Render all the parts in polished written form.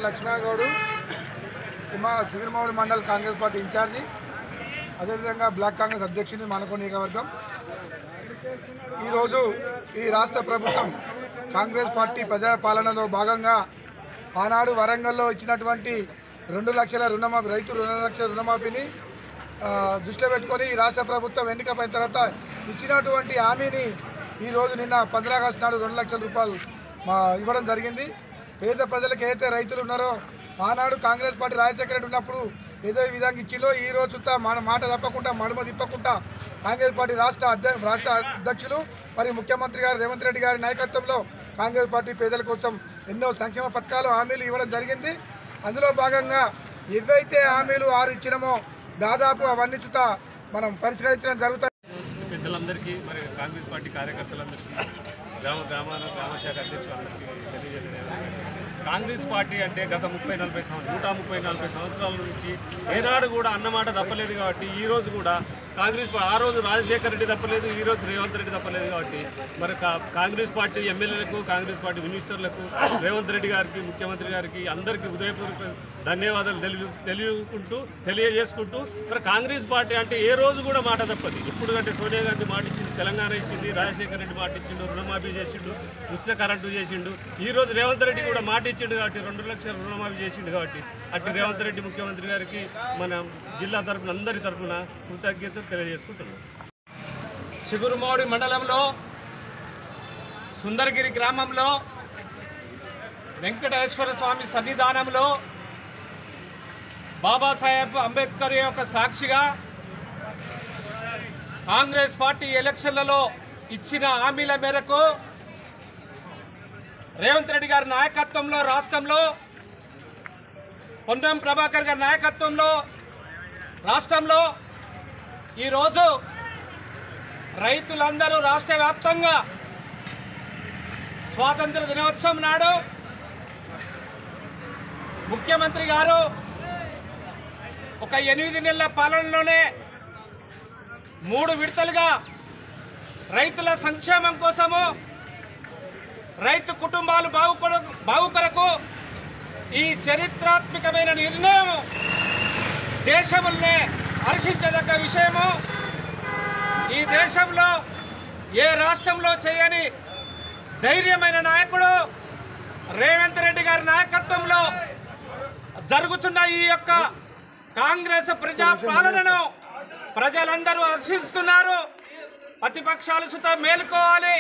లక్ష్మణగౌడు సిగిరిమౌళి mandal Congress party incharge, అదేవిధంగా black Congress అధ్యక్షుని మానకొండ నియోజకవర్గం. ఈరోజు ఈ రాష్ట్ర ప్రభుత్వం కాంగ్రెస్ పార్టీ ప్రజాపాలనలో భాగంగా ఆనాడు వరంగల్లో ఇచ్చినటువంటి 2 లక్షల రుణమాఫీ, రైతు 2 లక్షల రుణమాఫీని దృష్టిలో పెట్టుకొని ఈ రాష్ట్ర ప్రభుత్వం ఎన్నికైన తర్వాత ఇచ్చినటువంటి హామీని ఈరోజు నిన్న 15 ఆగస్టు నాడు 2 లక్షల రూపాయలు ఇవ్వడం జరిగింది. పేద ప్రజలకు ఏదైతే రైతులు ఉన్నారో ఆనాడు కాంగ్రెస్ పార్టీ రాజశేఖర రెడ్డి ఉన్నప్పుడు ఏదో విధంగా ఇచ్చిందో ఈ రోజు మాట తప్పకుండా మడుమ తిప్పకుండా కాంగ్రెస్ పార్టీ రాష్ట్ర అధ్యక్షులు మరియు ముఖ్యమంత్రి గారు రేవంత్ రెడ్డి గారి నాయకత్వంలో కాంగ్రెస్ పార్టీ పేదల కోసం ఎన్నో సంక్షేమ పథకాలు హామీలు ఇవ్వడం జరిగింది. అందులో భాగంగా ఏవైతే హామీలు 6 ఇచ్చినామో దాదాపు అవన్నీ మనం పరిష్కరించడం జరుగుతుంది. పెద్దలందరికీ మరి కాంగ్రెస్ పార్టీ కార్యకర్తలందరికీ గ్రామ శాఖ అధ్యక్షులందరికీ తెలియజేయడం, కాంగ్రెస్ పార్టీ అంటే గత 130-40 సంవత్సరాల నుంచి ఏనాడు కూడా అన్నమాట తప్పలేదు. కాబట్టి ఈరోజు కూడా కాంగ్రెస్ ఆ రోజు రాజశేఖర రెడ్డి తప్పలేదు, ఈరోజు రేవంత్ రెడ్డి తప్పలేదు. కాబట్టి మరి కాంగ్రెస్ పార్టీ ఎమ్మెల్యేలకు, కాంగ్రెస్ పార్టీ మినిస్టర్లకు, రేవంత్ రెడ్డి గారికి, ముఖ్యమంత్రి గారికి అందరికీ ఉదయపూర్వక ధన్యవాదాలు తెలియజేసుకుంటూ మరి కాంగ్రెస్ పార్టీ అంటే ఏ రోజు కూడా మాట తప్పదు. ఇప్పుడు అంటే సోనియా గాంధీ మాట ఇచ్చింది, తెలంగాణ ఇచ్చింది, రాజశేఖర రెడ్డి మాట ఇచ్చిండు, రుణమాఫీ చేసిండు, ఉచిత కరెంటు చేసిండు. ఈరోజు రేవంత్ రెడ్డి కూడా మాట ఇచ్చిండు కాబట్టి 2 లక్షల రుణమాఫీ చేసిండు. కాబట్టి అటు రేవంత్ రెడ్డి ముఖ్యమంత్రి గారికి మన జిల్లా తరఫున అందరి తరఫున కృతజ్ఞత తెలియజేసుకుంటున్నాం. చిగురుమౌడి మండలంలో సుందరగిరి గ్రామంలో వెంకటేశ్వర స్వామి సన్నిధానంలో బాబాసాహెబ్ అంబేద్కర్ యొక్క సాక్షిగా కాంగ్రెస్ పార్టీ ఎలక్షన్లలో ఇచ్చిన హామీల మేరకు రేవంత్ రెడ్డి గారి నాయకత్వంలో రాష్ట్రంలో, పొన్నం ప్రభాకర్ గారి నాయకత్వంలో రాష్ట్రంలో ఈరోజు రైతులందరూ రాష్ట్ర వ్యాప్తంగా స్వాతంత్ర దినోత్సవం నాడు ముఖ్యమంత్రి గారు ఒక 8 నెలల పాలనలోనే 3 విడతలుగా రైతుల సంక్షేమం కోసము, రైతు కుటుంబాలు బాగు కొరకు ఈ చరిత్రాత్మకమైన నిర్ణయం దేశంలోనే హర్షించదగ్గ విషయము. ఈ దేశంలో ఏ రాష్ట్రంలో చేయని ధైర్యమైన నాయకుడు రేవంత్ రెడ్డి గారి నాయకత్వంలో జరుగుతున్న ఈ యొక్క కాంగ్రెస్ ప్రజా పాలనను ప్రజలందరూ హర్షిస్తున్నారు. ప్రతిపక్షాలు మేలుకోవాలి.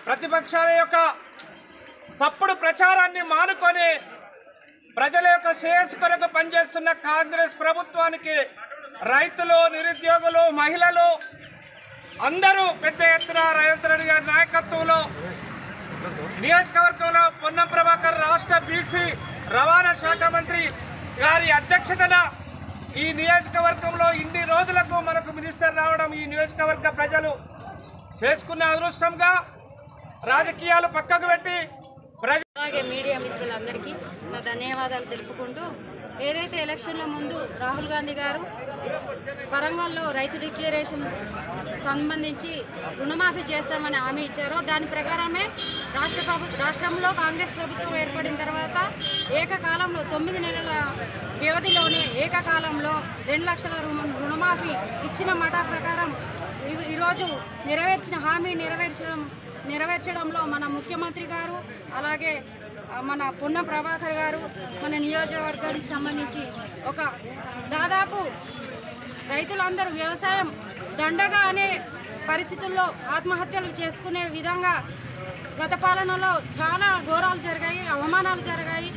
ప్రతిపక్షాల యొక్క తప్పుడు ప్రచారాన్ని మానుకొని ప్రజల యొక్క శ్రేయస్సు కొరకు పనిచేస్తున్న కాంగ్రెస్ ప్రభుత్వానికి రైతులు, నిరుద్యోగులు, మహిళలు అందరూ పెద్ద ఎత్తున రేవంత్ రెడ్డి గారి నాయకత్వంలో నియోజకవర్గంలో పొన్నం ప్రభాకర్ రాష్ట్ర బీసీ రవాణా శాఖ మంత్రి గారి అధ్యక్షతన ఈ నియోజకవర్గంలో ఇన్ని రోజులకు మనకు మినిస్టర్ రావడం ఈ నియోజకవర్గ ప్రజలు చేసుకున్న అదృష్టంగా రాజకీయాలు పక్కకు పెట్టి అలాగే మీడియా మిత్రులందరికీ నా ధన్యవాదాలు తెలుపుకుంటూ, ఏదైతే ఎలక్షన్ల ముందు రాహుల్ గాంధీ గారు వరంగల్లో రైతు డిక్లరేషన్ సంబంధించి రుణమాఫీ చేస్తామని హామీ ఇచ్చారో దాని ప్రకారమే రాష్ట్రంలో కాంగ్రెస్ ప్రభుత్వం ఏర్పడిన తర్వాత ఏకకాలంలో 9 నెలల వ్యవధిలోనే ఏకకాలంలో 2 లక్షల రుణమాఫీ ఇచ్చిన మాట ప్రకారం ఈరోజు నెరవేర్చిన హామీ నెరవేర్చడంలో మన ముఖ్యమంత్రి గారు, అలాగే మన పొన్నం ప్రభాకర్ గారు మన నియోజకవర్గానికి సంబంధించి ఒక దాదాపు రైతులందరూ వ్యవసాయం దండగా అనే పరిస్థితుల్లో ఆత్మహత్యలు చేసుకునే విధంగా గత పాలనలో చాలా ఘోరాలు జరిగాయి, అవమానాలు జరిగాయి.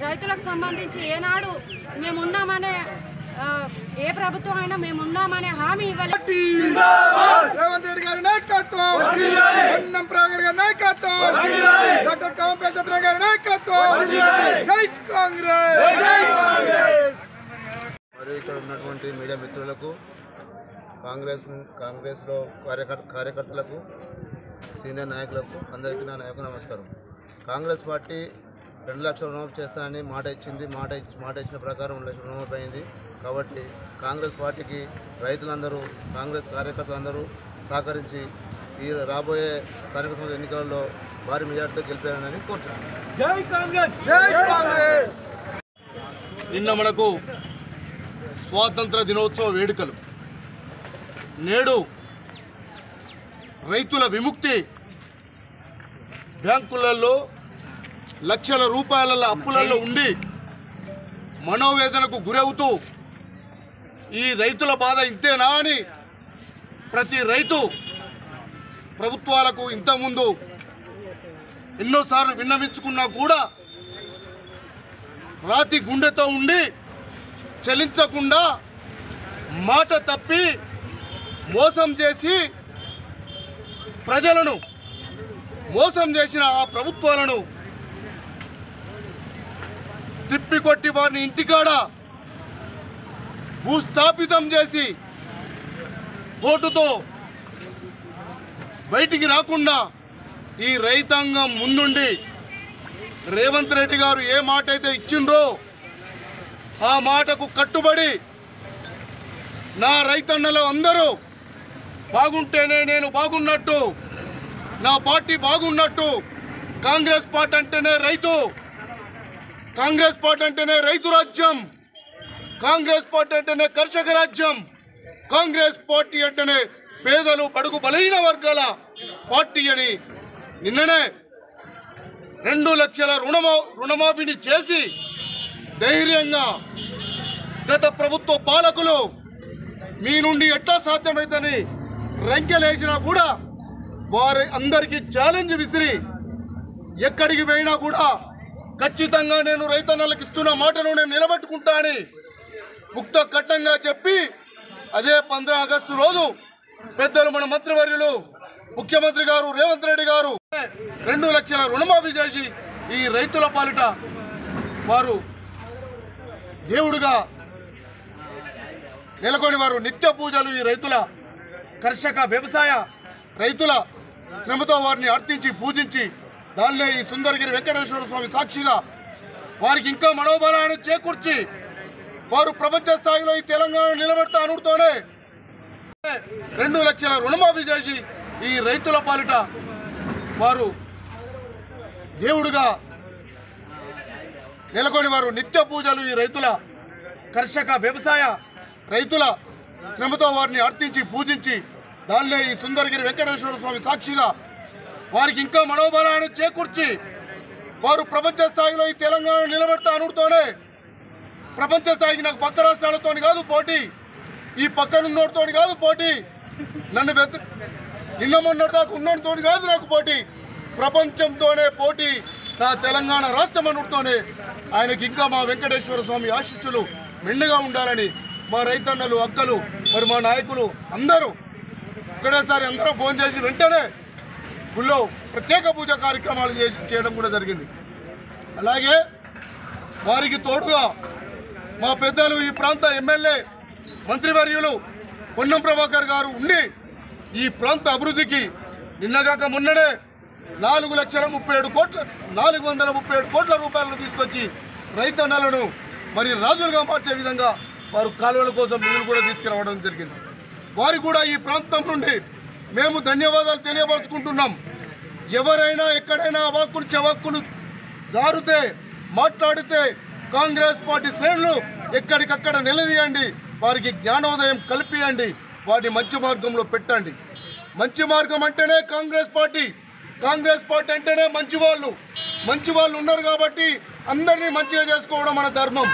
రైతులకు సంబంధించి ఏనాడు మేమున్నామనే ఏ ప్రభుత్వం అయినా మేమున్నామనే హామీ ఇవ్వలేదు. రేవంత్ రెడ్డి గారి నాయకత్వం, పొన్నం ప్రభాకర్ గారి నాయకత్వం, డాక్టర్ కాంపే చంద్ర గారి నాయకత్వం. జై కాంగ్రెస్. మరియు ఇక్కడ ఉన్నటువంటి మీడియా మిత్రులకు, కాంగ్రెస్లో కార్యకర్తలకు, సీనియర్ నాయకులకు అందరికీ నా నమస్కారం. కాంగ్రెస్ పార్టీ 2 లక్షల రుణమాఫీ చేస్తానని మాట ఇచ్చింది. మాట ఇచ్చిన ప్రకారం 2 లక్షల రుణమాఫీ అయింది. కాబట్టి కాంగ్రెస్ పార్టీకి రైతులందరూ, కాంగ్రెస్ కార్యకర్తలందరూ సహకరించి ఈ రాబోయే స్థానిక సంస్థల ఎన్నికలలో భారీ మెజార్టీతో గెలిపారని కోరుతున్నాను. జై కాంగ్రెస్. జై కాంగ్రెస్. నిన్న మనకు స్వాతంత్ర దినోత్సవ వేడుకలు. నేడు రైతుల విముక్తి, బ్యాంకులలో లక్షల రూపాయల అప్పులలో ఉండి మనోవేదనకు గురవుతూ ఈ రైతుల బాధ ఇంతేనా అని ప్రతి రైతు ప్రభుత్వాలకు ఇంతకుముందు ఎన్నోసార్లు విన్నవించుకున్నా కూడా రాతి గుండెతో ఉండి చలించకుండా మాట తప్పి మోసం చేసి ప్రజలను మోసం చేసిన ఆ ప్రభుత్వాలను తిప్పికొట్టి వారిని ఇంటికాడ భూస్థాపితం చేసి ఓటుతో బయటికి రాకుండా ఈ రైతాంగం ముందుండి రేవంత్ రెడ్డి గారు ఏ మాట అయితే ఇచ్చిండ్రో ఆ మాటకు కట్టుబడి నా రైతన్నలు అందరూ బాగుంటేనే నేను బాగున్నట్టు, నా పార్టీ బాగున్నట్టు. కాంగ్రెస్ పార్టీ అంటేనే రైతు, కాంగ్రెస్ పార్టీ అంటేనే రైతు రాజ్యం, కాంగ్రెస్ పార్టీ అంటేనే కర్షక రాజ్యం, కాంగ్రెస్ పార్టీ అంటేనే పేదలు బడుగు బలహీన వర్గాల పార్టీ అని నిన్ననే 2 లక్షల రుణమాఫీని చేసి ధైర్యంగా గత ప్రభుత్వ పాలకులు మీ నుండి ఎట్లా సాధ్యమైందని రంకెలేసినా కూడా వారి అందరికీ ఛాలెంజ్ విసిరి ఎక్కడికి పోయినా కూడా ఖచ్చితంగా నేను రైతన్నలకు ఇస్తున్న మాటను నేను నిలబెట్టుకుంటా అని ముక్త కట్టంగా చెప్పి అదే 15 ఆగస్టు రోజు పెద్దలు మన మంత్రివర్యులు ముఖ్యమంత్రి గారు రేవంత్ రెడ్డి గారు 2 లక్షల రుణమాఫీ చేసి ఈ రైతుల పాలిట వారు దేవుడుగా నెలకొని వారు నిత్య పూజలు ఈ రైతుల కర్షక వ్యవసాయ రైతుల శ్రమతో వారిని అర్థించి పూజించి దానిలో ఈ సుందరగిరి వెంకటేశ్వర స్వామి సాక్షిగా వారికి ఇంకా మనోబలాన్ని చేకూర్చి వారు ప్రపంచ స్థాయిలో ఈ తెలంగాణ నిలబెడతా అనుడుతోనే 2 లక్షల రుణమాఫీ చేసి ఈ రైతుల పాలిట వారు దేవుడుగా నెలకొని వారు నిత్య పూజలు ఈ రైతుల కర్షక వ్యవసాయ రైతుల శ్రమతో వారిని అర్థించి పూజించి దానిలో ఈ సుందరగిరి వెంకటేశ్వర స్వామి సాక్షిగా వారికి ఇంకా మనోబలాన్ని చేకూర్చి వారు ప్రపంచ స్థాయిలో ఈ తెలంగాణ నిలబెడతా అనుడుతోనే ప్రపంచ స్థాయికి నాకు పక్క రాష్ట్రాలతో కాదు పోటీ, ఈ పక్కనున్నోడితో కాదు పోటీ, నన్ను నిన్న మొన్నటిదాకా ఉన్నోడితో కాదు నాకు పోటీ, ప్రపంచంతోనే పోటీ నా తెలంగాణ రాష్ట్రం అనుడితోనే. ఆయనకి ఇంకా మా వెంకటేశ్వర స్వామి ఆశీస్సులు మెండుగా ఉండాలని మా రైతన్నలు, అక్కలు, మరి మా నాయకులు అందరూ ఒక్కడేసారి అందరూ ఫోన్ చేసి వెంటనే గుళ్ళో ప్రత్యేక పూజ కార్యక్రమాలు చేయడం కూడా జరిగింది. అలాగే వారికి తోడుగా మా పెద్దలు ఈ ప్రాంత ఎమ్మెల్యే మంత్రివర్యులు పొన్నం ప్రభాకర్ గారు ఉండి ఈ ప్రాంత అభివృద్ధికి నిన్నగాక మొన్ననే 437 కోట్ల రూపాయలను తీసుకొచ్చి రైతన్నలను మరి రాజులుగా మార్చే విధంగా వారు కాలువల కోసం నిధులు కూడా తీసుకురావడం జరిగింది. వారు కూడా ఈ ప్రాంతం నుండి మేము ధన్యవాదాలు తెలియపరుచుకుంటున్నాం. ఎవరైనా ఎక్కడైనా వాక్కులు చెవాక్కులు జారుతే మాట్లాడితే కాంగ్రెస్ పార్టీ శ్రేణులు ఎక్కడికక్కడ నిలదీయండి, వారికి జ్ఞానోదయం కల్పియండి, వారిని మంచి మార్గంలో పెట్టండి. మంచి మార్గం అంటేనే కాంగ్రెస్ పార్టీ, కాంగ్రెస్ పార్టీ అంటేనే మంచి వాళ్ళు ఉన్నారు కాబట్టి అందరినీ మంచిగా చేసుకోవడం మన ధర్మం.